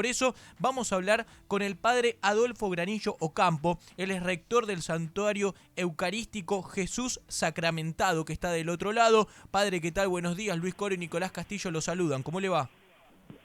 Por eso vamos a hablar con el padre Adolfo Granillo Ocampo. Él es rector del Santuario Eucarístico Jesús Sacramentado, que está del otro lado. Padre, ¿qué tal? Buenos días. Luis Coro y Nicolás Castillo lo saludan. ¿Cómo le va?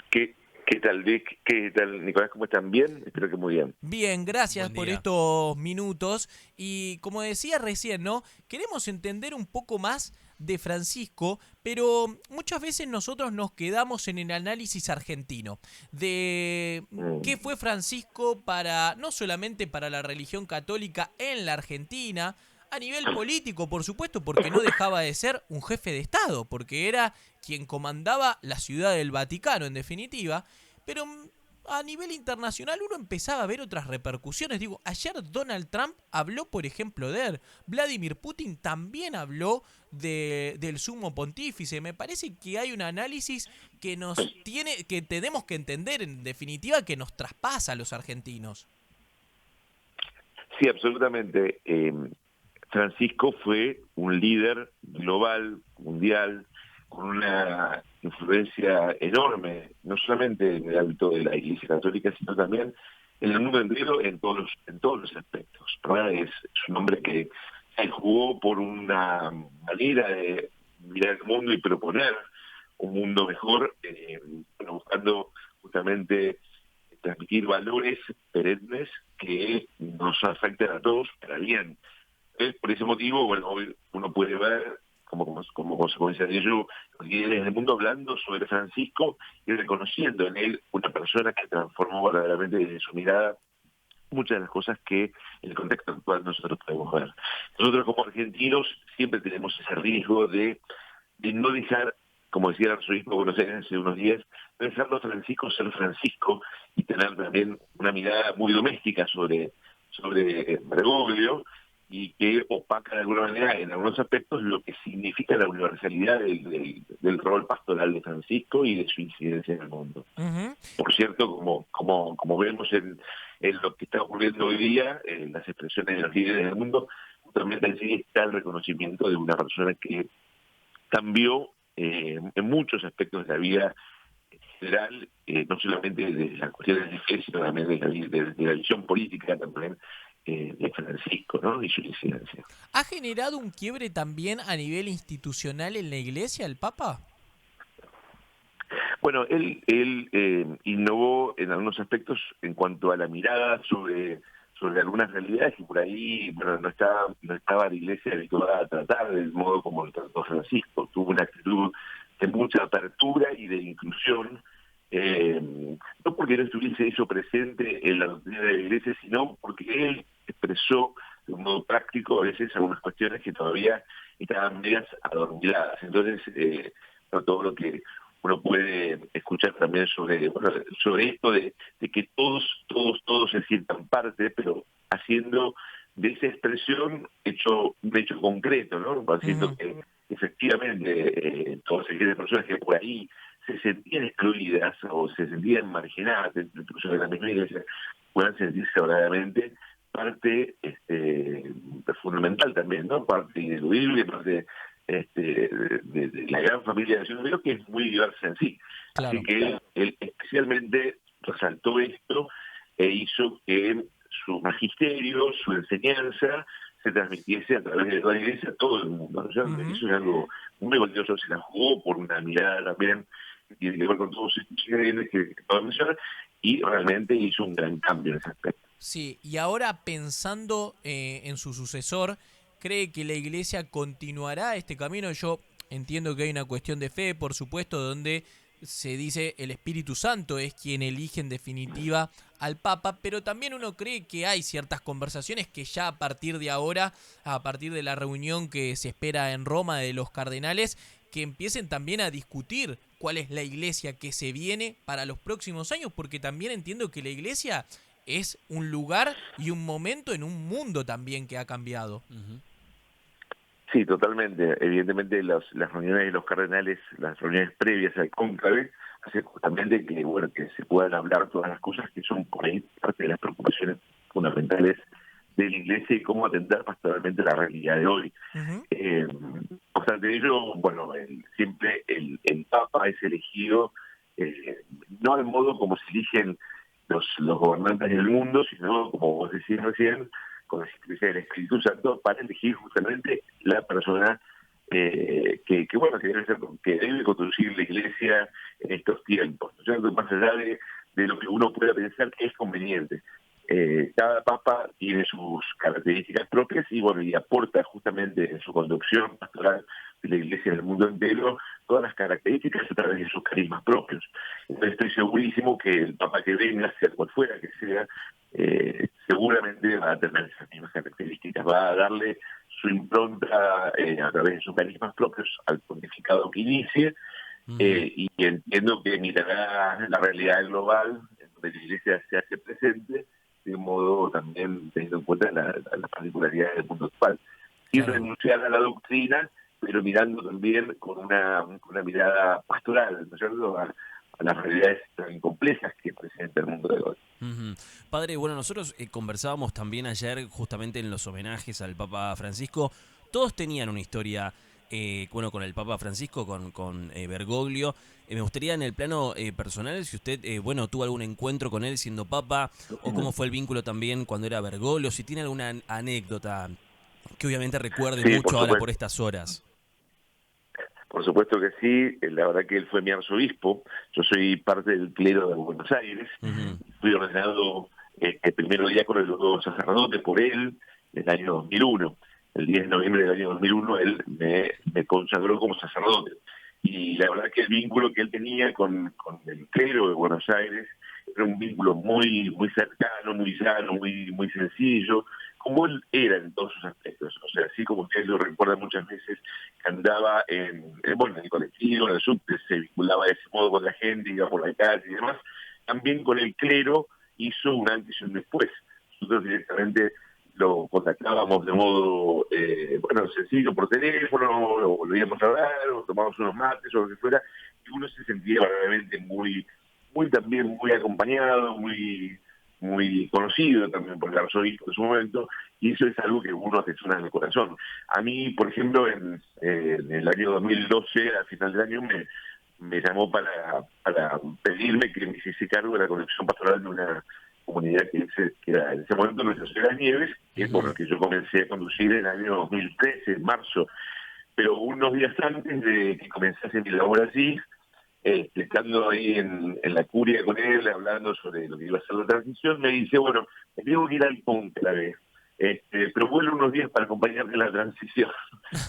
¿Qué tal, Vic? ¿Qué tal, Nicolás? ¿Cómo están? ¿Bien? Espero que muy bien. Bien, gracias Buen por día. estos minutos. Y como decía recién, ¿no? Queremos entender un poco más de Francisco, pero muchas veces nosotros nos quedamos en el análisis argentino de qué Mm. fue Francisco para, no solamente para la religión católica en la Argentina, a nivel político, por supuesto, porque no dejaba de ser un jefe de Estado, porque era quien comandaba la ciudad del Vaticano, en definitiva, pero a nivel internacional uno empezaba a ver otras repercusiones. Digo, ayer Donald Trump habló, por ejemplo, de él. Vladimir Putin también habló del sumo pontífice. Me parece que hay un análisis que tenemos que entender, en definitiva, que nos traspasa a los argentinos. Sí, absolutamente. Francisco fue un líder global, mundial, con una influencia enorme, no solamente en el ámbito de la Iglesia Católica, sino también en el mundo entero en todos los aspectos. ¿Verdad? Es un hombre que se jugó por una manera de mirar el mundo y proponer un mundo mejor, buscando justamente transmitir valores perennes que nos afecten a todos para bien. Por ese motivo, bueno, hoy uno puede ver como consecuencia de ello los líderes del mundo hablando sobre Francisco y reconociendo en él una persona que transformó verdaderamente desde su mirada muchas de las cosas que en el contexto actual nosotros podemos ver. Nosotros como argentinos siempre tenemos ese riesgo de no dejar, como decía el arzobispo de Buenos Aires hace unos días, no dejarlo a Francisco ser Francisco y tener también una mirada muy doméstica sobre Bergoglio y que opaca de alguna manera en algunos aspectos lo que significa la universalidad del rol pastoral de Francisco y de su incidencia en el mundo. Ujú. Por cierto, como vemos en lo que está ocurriendo hoy día, en las expresiones de los líderes del mundo, justamente allí está el reconocimiento de una persona que cambió en muchos aspectos de la vida general, no solamente de las cuestiones de fe, sino también de la visión política también de Francisco, ¿no? Y su incidencia. ¿Ha generado un quiebre también a nivel institucional en la iglesia, el Papa? Bueno, él innovó en algunos aspectos en cuanto a la mirada sobre algunas realidades que por ahí bueno, no estaba la iglesia habituada a tratar del modo como lo trató Francisco. Tuvo una actitud de mucha apertura y de inclusión, no porque no estuviese eso presente en la doctrina de la iglesia, sino porque él expresó de un modo práctico a veces algunas cuestiones que todavía estaban medias adormiladas. Entonces, todo lo que uno puede escuchar también sobre esto de que todos se sientan parte, pero haciendo de esa expresión un hecho concreto, ¿no? Haciendo Ujú. que efectivamente todas aquellas personas que por ahí se sentían excluidas o se sentían marginadas incluso de la misma iglesia, puedan sentirse verdaderamente parte fundamental también, ¿no? Parte ineludible, parte de la gran familia de Ciudad Unidos, que es muy diversa en sí. Así Claro. que él especialmente resaltó esto e hizo que su magisterio, su enseñanza, se transmitiese a través de toda la iglesia a todo el mundo, ¿no? Ujú. Eso es algo muy valioso, se la jugó por una mirada también que tiene que ver con todos estos ingredientes que puedo mencionar, y realmente hizo un gran cambio en ese aspecto. Sí, y ahora pensando en su sucesor, ¿cree que la iglesia continuará este camino? Yo entiendo que hay una cuestión de fe, por supuesto, donde se dice el Espíritu Santo es quien elige en definitiva al Papa, pero también uno cree que hay ciertas conversaciones que ya a partir de ahora, a partir de la reunión que se espera en Roma de los cardenales, que empiecen también a discutir cuál es la iglesia que se viene para los próximos años, porque también entiendo que la iglesia es un lugar y un momento en un mundo también que ha cambiado. Ujú. Sí, totalmente. Evidentemente las reuniones de los cardenales, las reuniones previas al cónclave, hacen justamente que, bueno, que se puedan hablar todas las cosas que son por ahí parte de las preocupaciones fundamentales de la Iglesia y cómo atender pastoralmente la realidad de hoy. Ujú. No obstante ello, bueno, siempre el Papa es elegido no al modo como se eligen los gobernantes del mundo, sino, como vos decías recién, con la existencia del Espíritu Santo, para elegir justamente la persona que debe conducir la Iglesia en estos tiempos, ¿no es cierto? Más allá de lo que uno pueda pensar que es conveniente. Cada papa tiene sus características propias y aporta justamente en su conducción pastoral de la Iglesia en el mundo entero todas las características a través de sus carismas propios. Entonces estoy segurísimo que el papa que venga, sea cual fuera que sea, seguramente va a tener esas mismas características, va a darle su impronta a través de sus carismas propios al pontificado que inicie, y entiendo que mirará la realidad global en donde la Iglesia se hace presente, de un modo también teniendo en cuenta las particularidades del mundo actual, sin Claro. renunciar a la doctrina, pero mirando también con una mirada pastoral, ¿no es cierto?, a las realidades tan complejas que presenta el mundo de hoy. Ujú. Padre, bueno, nosotros conversábamos también ayer justamente en los homenajes al Papa Francisco. Todos tenían una historia, bueno, con el Papa Francisco, con Bergoglio. Me gustaría en el plano personal, si usted, bueno, tuvo algún encuentro con él siendo Papa, o cómo fue el vínculo también cuando era Bergoglio, si tiene alguna anécdota que obviamente recuerde Sí, por mucho ahora por supuesto. estas horas. Por supuesto que sí, la verdad que él fue mi arzobispo, yo soy parte del clero de Buenos Aires, Ujú. fui ordenado primero diácono y luego sacerdote por él en el año 2001. El 10 de noviembre del año 2001 él me consagró como sacerdote. Y la verdad que el vínculo que él tenía con el clero de Buenos Aires era un vínculo muy cercano, muy llano, muy sencillo, como él era en todos sus aspectos. O sea, así como ustedes lo recuerdan muchas veces, que andaba en el colectivo, en el subte, se vinculaba de ese modo con la gente, iba por la calle y demás, también con el clero hizo un antes y un después. Nosotros directamente lo contactábamos de modo, sencillo por teléfono, o volvíamos a hablar, o tomábamos unos mates, o lo que fuera, y uno se sentía realmente también muy acompañado, muy conocido también por el arzobispo en su momento, y eso es algo que uno atesora en el corazón. A mí, por ejemplo, en el año 2012, al final del año, me llamó para pedirme que me hiciese cargo de la conducción pastoral de una comunidad que era en ese momento Nuestra Señora de las Nieves, que por Ujú. la que yo comencé a conducir en el año 2013, en marzo. Pero unos días antes de que comenzase mi labor allí, estando ahí en la curia con él, hablando sobre lo que iba a ser la transición, me dice, bueno, me tengo que ir al cónclave, pero vuelvo unos días para acompañarte en la transición.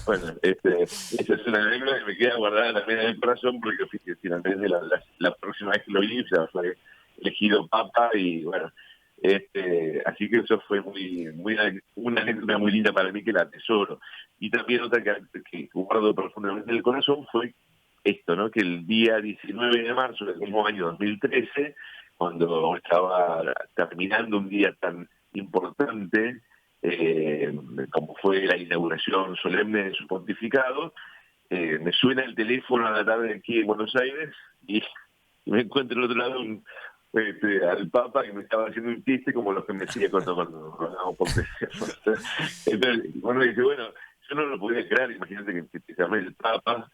Bueno, esa es una anécdota que me queda guardada también en el corazón, porque finalmente la próxima vez que lo vi ya fue elegido papa y bueno, así que eso fue una anécdota muy linda para mí que la atesoro. Y también otra que guardo profundamente en el corazón fue esto, ¿no? Que el día 19 de marzo del mismo año 2013, cuando estaba terminando un día tan importante como fue la inauguración solemne de su pontificado, me suena el teléfono a la tarde aquí en Buenos Aires y me encuentro al otro lado al Papa que me estaba haciendo un chiste como los que me hacía cuando hablábamos por teléfono. Entonces, uno dice, bueno, yo no lo podía creer, imagínate que te llamé el Papa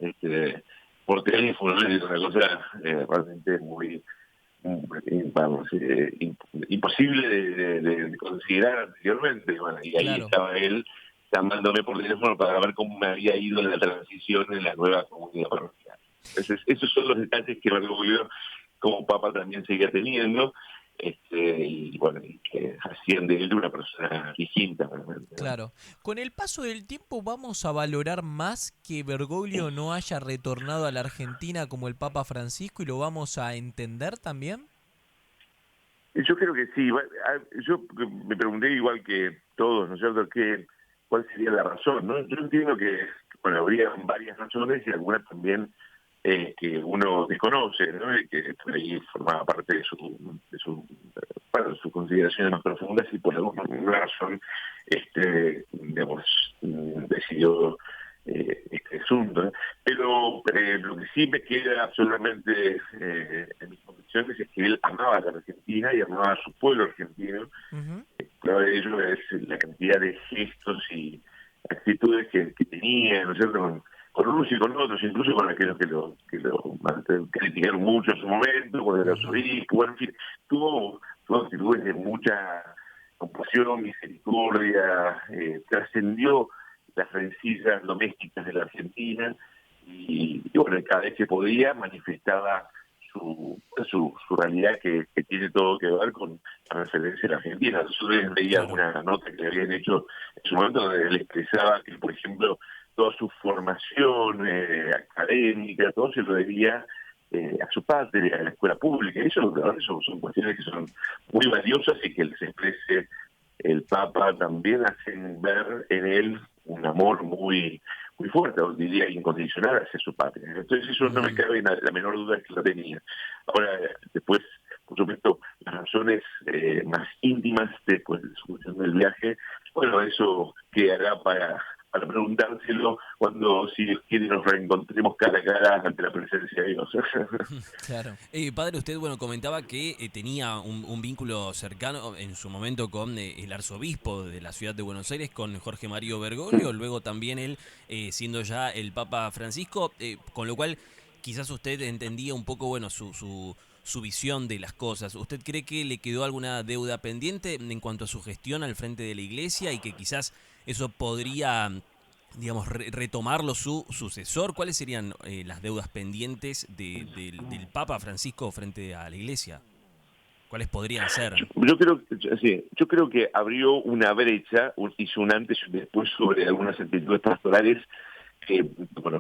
por teléfono, ¿no? Es una cosa realmente imposible de considerar anteriormente. Bueno, y ahí Claro. estaba él llamándome por teléfono para ver cómo me había ido la transición en la nueva comunidad parroquial. Entonces, esos son los detalles que Bergoglio como papa también seguía teniendo, y bueno, y que hacían de él una persona distinta realmente, ¿no? Claro. Con el paso del tiempo vamos a valorar más que Bergoglio no haya retornado a la Argentina como el Papa Francisco y lo vamos a entender también. Yo creo que sí. Yo me pregunté igual que todos, ¿no es cierto?, cuál sería la razón, ¿no? Yo entiendo que, bueno, habría varias razones y algunas también que uno desconoce, ¿no? Y que por ahí formaba parte de sus consideraciones más profundas y por alguna razón, digamos, decidió este asunto, ¿no? Pero lo que sí me queda absolutamente en mis convicciones es que él amaba a la Argentina y amaba a su pueblo argentino. Ujú. Prueba de ello es la cantidad de gestos y actitudes que tenía, ¿no es cierto?, con unos y con otros, incluso con aquellos que lo criticaron mucho en su momento, con el arzobispo, bueno, en fin, tuvo actitudes de mucha compasión, misericordia, trascendió las rencillas domésticas de la Argentina y bueno, cada vez que podía manifestaba su realidad que tiene todo que ver con la referencia a la Argentina. Yo leía una nota que le habían hecho en su momento donde él expresaba que, por ejemplo, toda su formación académica, todo se lo debía a su patria, a la escuela pública. Eso son cuestiones que son muy valiosas y que les exprese el Papa también hacen ver en él un amor muy fuerte, o diría incondicional hacia su patria. Entonces eso no me cabe la menor duda que lo tenía. Ahora, después, por supuesto, las razones más íntimas después de su cuestión del viaje, bueno, eso quedará para preguntárselo cuando, si Dios quiere, nos reencontremos cara a cara ante la presencia de Dios. Claro. Padre, usted comentaba que tenía un vínculo cercano en su momento con el arzobispo de la ciudad de Buenos Aires, con Jorge Mario Bergoglio, luego también él siendo ya el Papa Francisco, con lo cual quizás usted entendía un poco su visión de las cosas. ¿Usted cree que le quedó alguna deuda pendiente en cuanto a su gestión al frente de la Iglesia y que quizás eso podría, digamos, retomarlo su sucesor? ¿Cuáles serían las deudas pendientes del Papa Francisco frente a la Iglesia? ¿Cuáles podrían ser? Yo creo que abrió una brecha, hizo un antes y un después sobre algunas actitudes pastorales que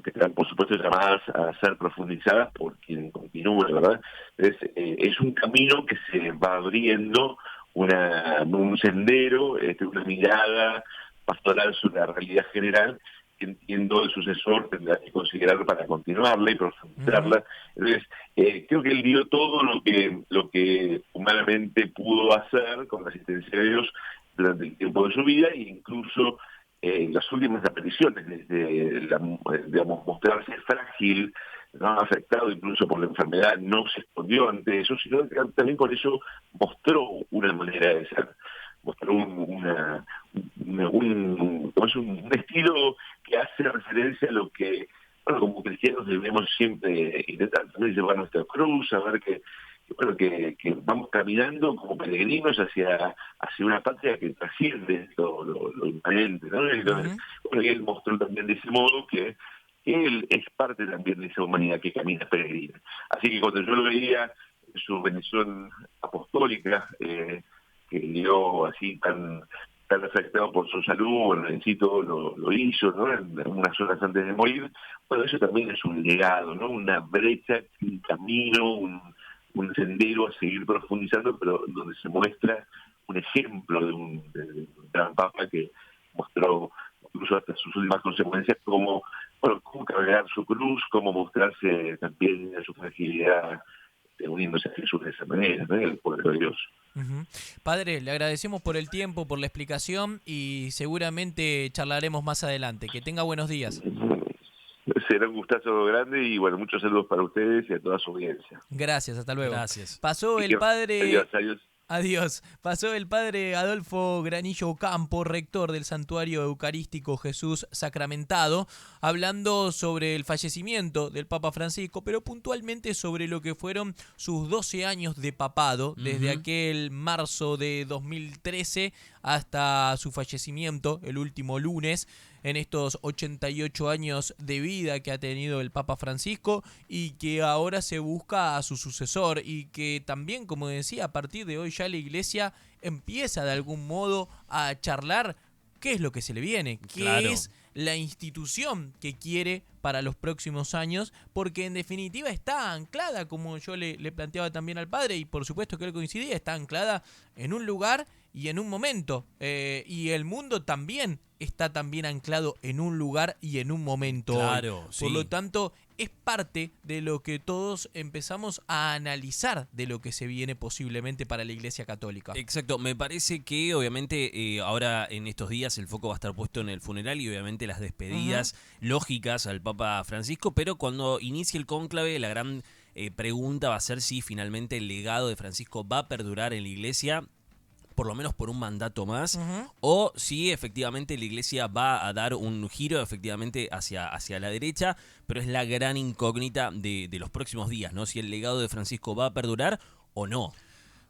están por supuesto llamadas a ser profundizadas por quien continúe, ¿verdad? Es un camino que se va abriendo, un sendero, una mirada pastoral sobre la realidad general que entiendo el sucesor tendrá que considerar para continuarla y profundizarla. Entonces, creo que él dio todo lo que humanamente pudo hacer con la asistencia de Dios durante el tiempo de su vida e incluso las últimas apariciones, desde mostrarse frágil, no afectado incluso por la enfermedad, no se escondió ante eso, sino que también con eso mostró una manera de ser, mostró un estilo que hace referencia a lo que, como cristianos debemos siempre intentar también llevar nuestra cruz, saber que vamos caminando como peregrinos hacia una patria que trasciende lo immanente, ¿no? Entonces, y él mostró también de ese modo que él es parte también de esa humanidad que camina peregrina. Así que cuando yo lo veía, su bendición apostólica, que dio así tan afectado por su salud, bueno, en sí todo lo hizo, ¿no? En unas horas antes de morir. Bueno, eso también es un legado, ¿no? Una brecha, un camino, un sendero a seguir profundizando, pero donde se muestra un ejemplo de un gran papa que mostró incluso hasta sus últimas consecuencias cómo cargar su cruz, cómo mostrarse también en su fragilidad, uniéndose a Jesús de esa manera, ¿no? El poder de Dios. Padre, le agradecemos por el tiempo, por la explicación y seguramente charlaremos más adelante. Que tenga buenos días. Será un gustazo grande y muchos saludos para ustedes y a toda su audiencia. Gracias, hasta luego. Gracias. Pasó el padre... Adiós. Adiós. Pasó el padre Adolfo Granillo Ocampo, rector del Santuario Eucarístico Jesús Sacramentado, hablando sobre el fallecimiento del Papa Francisco, pero puntualmente sobre lo que fueron sus 12 años de papado, desde aquel marzo de 2013 hasta su fallecimiento el último lunes, en estos 88 años de vida que ha tenido el Papa Francisco y que ahora se busca a su sucesor y que también, como decía, a partir de hoy ya la Iglesia empieza de algún modo a charlar qué es lo que se le viene, qué es la institución que quiere para los próximos años, porque en definitiva está anclada, como yo le planteaba también al padre, y por supuesto que él coincidía, está anclada en un lugar y en un momento, y el mundo también está también anclado en un lugar y en un momento. Claro, Por lo tanto, es parte de lo que todos empezamos a analizar de lo que se viene posiblemente para la Iglesia Católica. Exacto, me parece que obviamente ahora en estos días el foco va a estar puesto en el funeral y obviamente las despedidas lógicas al Papa Francisco, pero cuando inicie el cónclave la gran pregunta va a ser si finalmente el legado de Francisco va a perdurar en la Iglesia. por lo menos por un mandato más, Ujú. o si efectivamente la Iglesia va a dar un giro efectivamente hacia la derecha, pero es la gran incógnita de los próximos días, ¿no? Si el legado de Francisco va a perdurar o no.